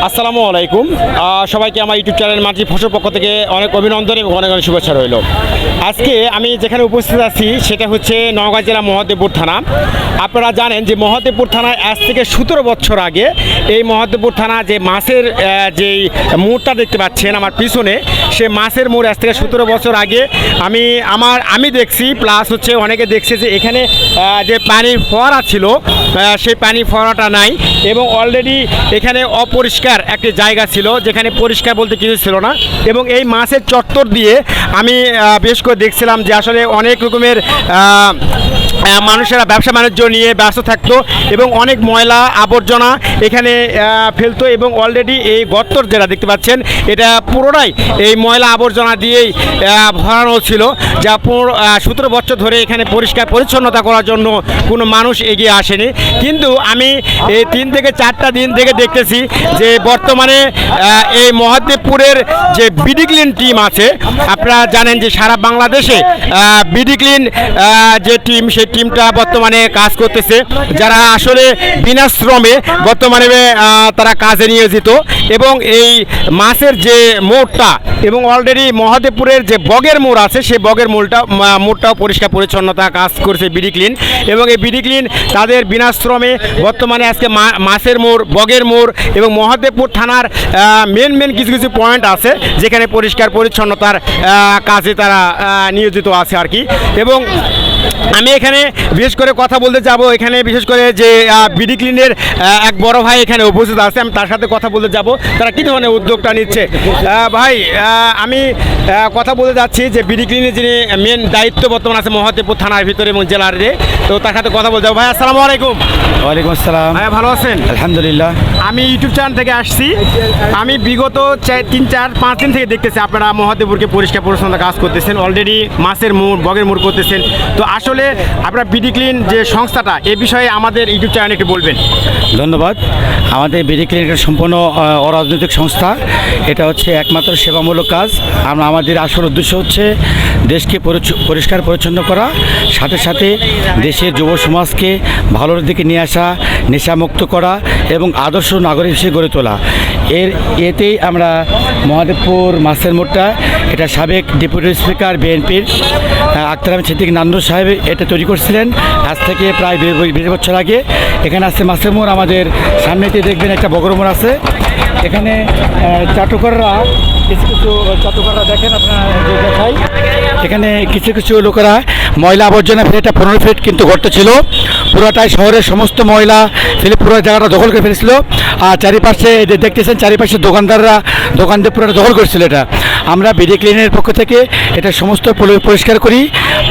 আসসালামু আলাইকুম। সবাইকে আমার ইউটিউব চ্যানেল মাঝি ফসল পক্ষ থেকে অনেক অভিনন্দন এবং অনেক অনেক শুভেচ্ছা রইল। আজকে আমি যেখানে উপস্থিত আছি সেটা হচ্ছে নওগাঁ জেলা মহাদেবপুর থানা। আপনারা জানেন যে মহাদেবপুর থানায় আজ থেকে 17 বছর আগে এই মহাদেবপুর থানা যে মাছের যেই মোড়টা দেখতে পাচ্ছেন আমার পিছনে, সে মাছের মোড় আজ থেকে 17 বছর আগে আমি দেখছি, প্লাস হচ্ছে অনেকে দেখছে যে এখানে যে পানির ফোয়ারা ছিল সেই পানির ফোয়ারাটা নাই এবং অলরেডি এখানে অপরিষ্কার একটি জায়গা ছিল, যেখানে পরিষ্কার বলতে কিছু ছিল না। এবং এই মাছের চত্বর দিয়ে আমি বেশ করে দেখছিলাম যে আসলে অনেক রকমের মানুষেরা ব্যবসা বাণিজ্য নিয়ে ব্যস্ত থাকতো এবং অনেক ময়লা আবর্জনা এখানে ফেলতো এবং অলরেডি এই গর্তর যেটা দেখতে পাচ্ছেন এটা পুরোটাই এই ময়লা আবর্জনা দিয়েই ভরানো ছিল, যা 17 বছর ধরে এখানে পরিষ্কার পরিচ্ছন্নতা করার জন্য কোনো মানুষ এগিয়ে আসেনি। কিন্তু আমি এই 3 থেকে 4টা দিন থেকে দেখতেছি যে বর্তমানে এই মহাদেবপুরের যে বিডি ক্লিন টিম আছে, আপনারা জানেন যে সারা বাংলাদেশে বিডি ক্লিন যে টিম, সেই টিমটা বর্তমানে কাজ করতেছে, যারা আসলে বিনা শ্রমে বর্তমানে তারা কাজে নিয়োজিত। এবং এই মাছের যে মোড়টা এবং অলরেডি মহাদেবপুরের যে বগের মোড় আছে সেই বগের মোড়টাও পরিষ্কার পরিচ্ছন্নতা কাজ করছে বিডি ক্লিন। এবং এই বিডি ক্লিন তাদের বিনা শ্রমে বর্তমানে আজকে মাছের মোড়, বগের মোড় এবং মহাদেবপুর থানার মেন কিছু পয়েন্ট আছে যেখানে পরিষ্কার পরিচ্ছন্নতার কাজে তারা নিয়োজিত আছে আর কি। এবং আমি এখানে বিশেষ করে কথা বলতে যাব, এখানে বিশেষ করে যে বিডি ক্লিনের এক বড় ভাই এখানে উপস্থিত আছে, আমি তার সাথে কথা বলতে যাব তারা কী ধরনের উদ্যোগটা নিচ্ছে। ভাই, আমি কথা বলতে যাচ্ছি যে বিডি ক্লিনের যিনি মেন দায়িত্ব বর্তমান আছে মহাদেবপুর থানার ভিতরে এবং জেলার, তো তার সাথে কথা বলতে যাবো। ভাই আসসালামু আলাইকুম। ওয়ালাইকুম আসসালাম। ভাই ভালো আছেন? আলহামদুলিল্লাহ। আমি ইউটিউব চ্যানেল থেকে আসছি। আমি বিগত 3-4-5 দিন থেকে দেখতেছি আপনারা মহাদেবপুরকে পরিষ্কার পরিচ্ছন্নতা কাজ করতেছেন, অলরেডি মাছের মোড়, বগের মোড় করতেছেন। তো আসলে আপনার বিডি ক্লিন যে সংস্থাটা, এ বিষয়ে আমাদের ইউটিউব চ্যানেলে একটু বলবেন। ধন্যবাদ। আমাদের বিডি ক্লিন একটা সম্পূর্ণ অরাজনৈতিক সংস্থা। এটা হচ্ছে একমাত্র সেবামূলক কাজ। আমাদের আসল উদ্দেশ্য হচ্ছে দেশকে পরিষ্কার পরিচ্ছন্ন করা, সাথে সাথে দেশের যুব সমাজকে ভালোর দিকে নিয়ে আসা, নেশামুক্ত করা এবং আদর্শ নাগরিক হিসেবে গড়ে তোলা। এতেই আমরা মহাদেবপুর মাছের মোড়টা, এটা সাবেক ডেপুটি স্পিকার বিএনপির আক্তার আহমেদ সিদ্দিক নান্নু সাহেব এটা তৈরি করছিলেন আজ থেকে প্রায় 20 বছর আগে। এখানে আসছে মাছের মোড়, আমাদের সামনেতে দেখবেন একটা বগর মোড় আছে। এখানে চাটুকাররা দেখেন, আপনারা দেখাই, এখানে কিছু লোকেরা ময়লা আবর্জনা ফেলে, এটা 15 ফিট কিন্তু গর্ত ছিল, পুরোটাই শহরের সমস্ত ময়লা ফেলে পুরো জায়গাটা দখল করে ফেলেছিল। আর চারিপাশে দেখতেছেন, চারিপাশে দোকানদের পুরোটা দখল করেছিল। এটা আমরা বিডি ক্লিনের পক্ষ থেকে এটা সমস্ত পরিষ্কার করি।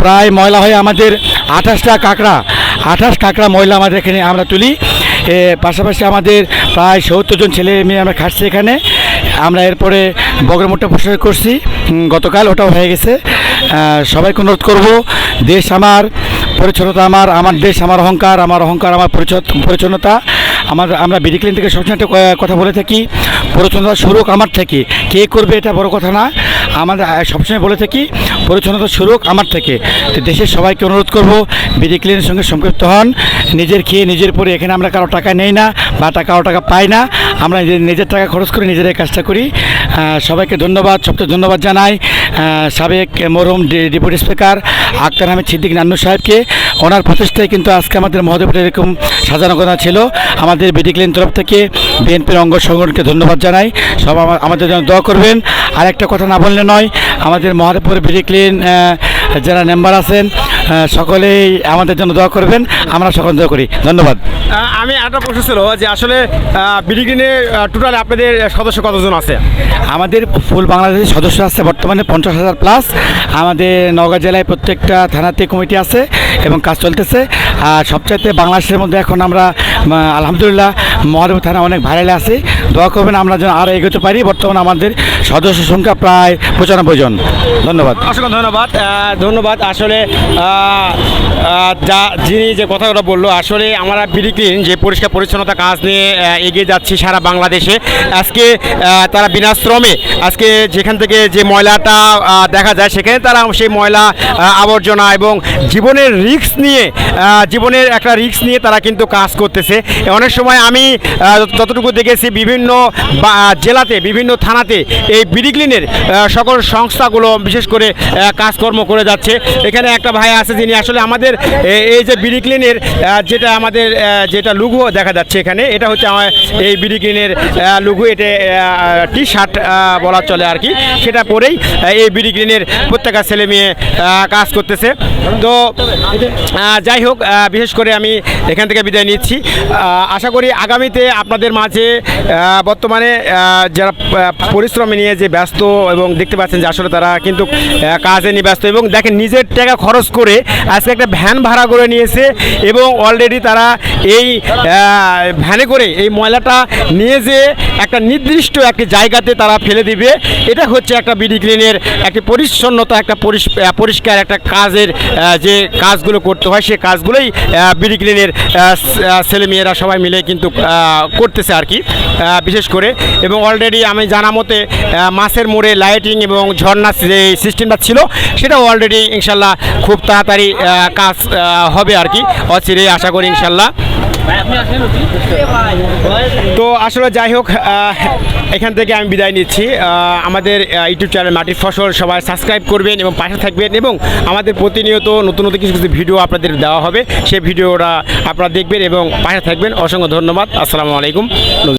প্রায় ময়লা হয় আমাদের 28 কাঁকড়া ময়লা আমাদের এখানে আমরা তুলি। পাশাপাশি আমাদের প্রায় 70 জন ছেলে মেয়ে আমরা খাটছি এখানে। আমরা এরপরে বগের মোড়টা পরিষ্কার করছি গতকাল, ওটাও হয়ে গেছে। সবাইকে অনুরোধ করব, দেশ আমার, পরিচ্ছন্নতা আমার দেশ আমার অহংকার, আমার পরিচ্ছন্নতা। আমরা বিডি ক্লিন থেকে সবসময় একটা কথা বলে থাকি, পরিচ্ছন্নতা শুরু আমার থেকে, কে করবে এটা বড় কথা না। আমাদের সবসময় বলে থাকি পরিচ্ছন্নতা শুরু আমার থেকে। তো দেশের সবাইকে অনুরোধ করব বিডি ক্লিনের সঙ্গে সম্পৃক্ত হন। নিজের খেয়ে নিজের পরে, এখানে আমরা কারো টাকা নেই না বা কারো টাকা পাই না, আমরা নিজের টাকা খরচ করে নিজের এই কাজটা করি। সবাইকে ধন্যবাদ, সবচেয়ে ধন্যবাদ জানাই সাবেক মরহুম ডেপুটি স্পিকার আক্তার আহমেদ সিদ্দিক নান্নু সাহেবকে। ওনার প্রচেষ্টায় কিন্তু আজকে আমাদের মহাদেবপুরে এরকম সাজানো কথা ছিল। আমাদের বিডি ক্লিন তরফ থেকে বিএনপির অঙ্গ সংগঠনকে ধন্যবাদ জানাই। সব আমাদের জন্য দোয়া করবেন। আর একটা কথা না বললে নয়, আমাদের মহাদেবপুর বিডি ক্লিন যারা মেম্বার আছেন সকলেই আমাদের জন্য দোয়া করবেন, আমরা সকল দোয়া করি। ধন্যবাদ। আমি একটা প্রশ্ন ছিল যে আসলে বিডি ক্লিনে টোটাল আপনাদের সদস্য কতজন আছে? আমাদের ফুল বাংলাদেশের সদস্য আছে বর্তমানে 50,000 প্লাস। আমাদের নওগাঁ জেলায় প্রত্যেকটা থানাতে কমিটি আছে এবং কাজ চলতেছে। আর সবচাইতে বাংলাদেশের মধ্যে এখন আমরা আলহামদুলিল্লাহ মহাদেবপুর থানা অনেক ভাইরালে আছি। দোয়া করবেন আমরা যেন আরও এগোতে পারি। বর্তমানে আমাদের সদস্য সংখ্যা প্রায় 95 জন। ধন্যবাদ। অসংখ্য ধন্যবাদ। আসলে যিনি যে কথাটা বললো, আসলে আমরা বিডি ক্লিন যে পরিষ্কার পরিচ্ছন্নতা কাজ নিয়ে এগিয়ে যাচ্ছি সারা বাংলাদেশে। আজকে তারা বিনা শ্রমে আজকে যেখান থেকে যে ময়লাটা দেখা যায় সেখানে তারা সেই ময়লা আবর্জনা এবং জীবনের একটা রিস্ক নিয়ে তারা কিন্তু কাজ করতেছে। অনেক সময় আমি যতটুকু দেখেছি বিভিন্ন জেলাতে বিভিন্ন থানাতে এই বিডি ক্লিনের সকল সংস্থাগুলো বিশেষ করে কাজকর্ম করে যাচ্ছে। এখানে একটা ভাই আছে যিনি আসলে আমাদের এই যে বিডি ক্লিনের যেটা আমাদের যেটা লুগো দেখা যাচ্ছে এখানে, এটা হচ্ছে আমার এই বিডি ক্লিনের লুগো, এটা টি শার্ট বলা চলে আর কি, সেটা পরেই এই বিডি ক্লিনের প্রত্যেকটা ছেলে মেয়ে কাজ করতেছে। তো যাই হোক, বিশেষ করে আমি এখান থেকে বিদায় নিচ্ছি। আশা করি আগামীতে আপনাদের মাঝে বর্তমানে যারা পরিশ্রমে নিয়ে যে ব্যস্ত এবং দেখতে পাচ্ছেন যে আসলে তারা কিন্তু কাজে নিয়ে ব্যস্ত এবং দেখেন নিজের টাকা খরচ করে আজকে একটা ভ্যান ভাড়া করে নিয়েছে এবং অলরেডি তারা এই ভ্যানে করে এই ময়লাটা নিয়ে যে একটা নির্দিষ্ট একটি জায়গাতে তারা ফেলে দিবে। এটা হচ্ছে একটা বিডি ক্লিনের একটি পরিচ্ছন্নতা, একটা পরিষ্কার একটা কাজের যে কাজগুলো করতে হয় সে কাজগুলোই বিডি ক্লিনের ছেলেমেয়েরা সবাই মিলে কিন্তু করতেছে আর কি বিশেষ করে। এবং অলরেডি আমি জানা মতে মাছের মোড়ে লাইটিং এবং ঝর্ণা যে সিস্টেমটা ছিল সেটাও অলরেডি ইনশাল্লাহ খুব তাড়াতাড়ি কাজ হবে আর কি, অচিরেই আশা করি ইনশাল্লাহ। তো আসলে যাই হোক, এখান থেকে আমি বিদায় নিচ্ছি। আমাদের ইউটিউব চ্যানেল মাটির ফসল সবাই সাবস্ক্রাইব করবেন এবং পাশে থাকবেন এবং আমাদের প্রতিনিয়ত নতুন নতুন কিছু কিছু ভিডিও আপনাদের দেওয়া হবে, সেই ভিডিওটা আপনারা দেখবেন এবং পাশে থাকবেন। অসংখ্য ধন্যবাদ। আসসালামু আলাইকুম।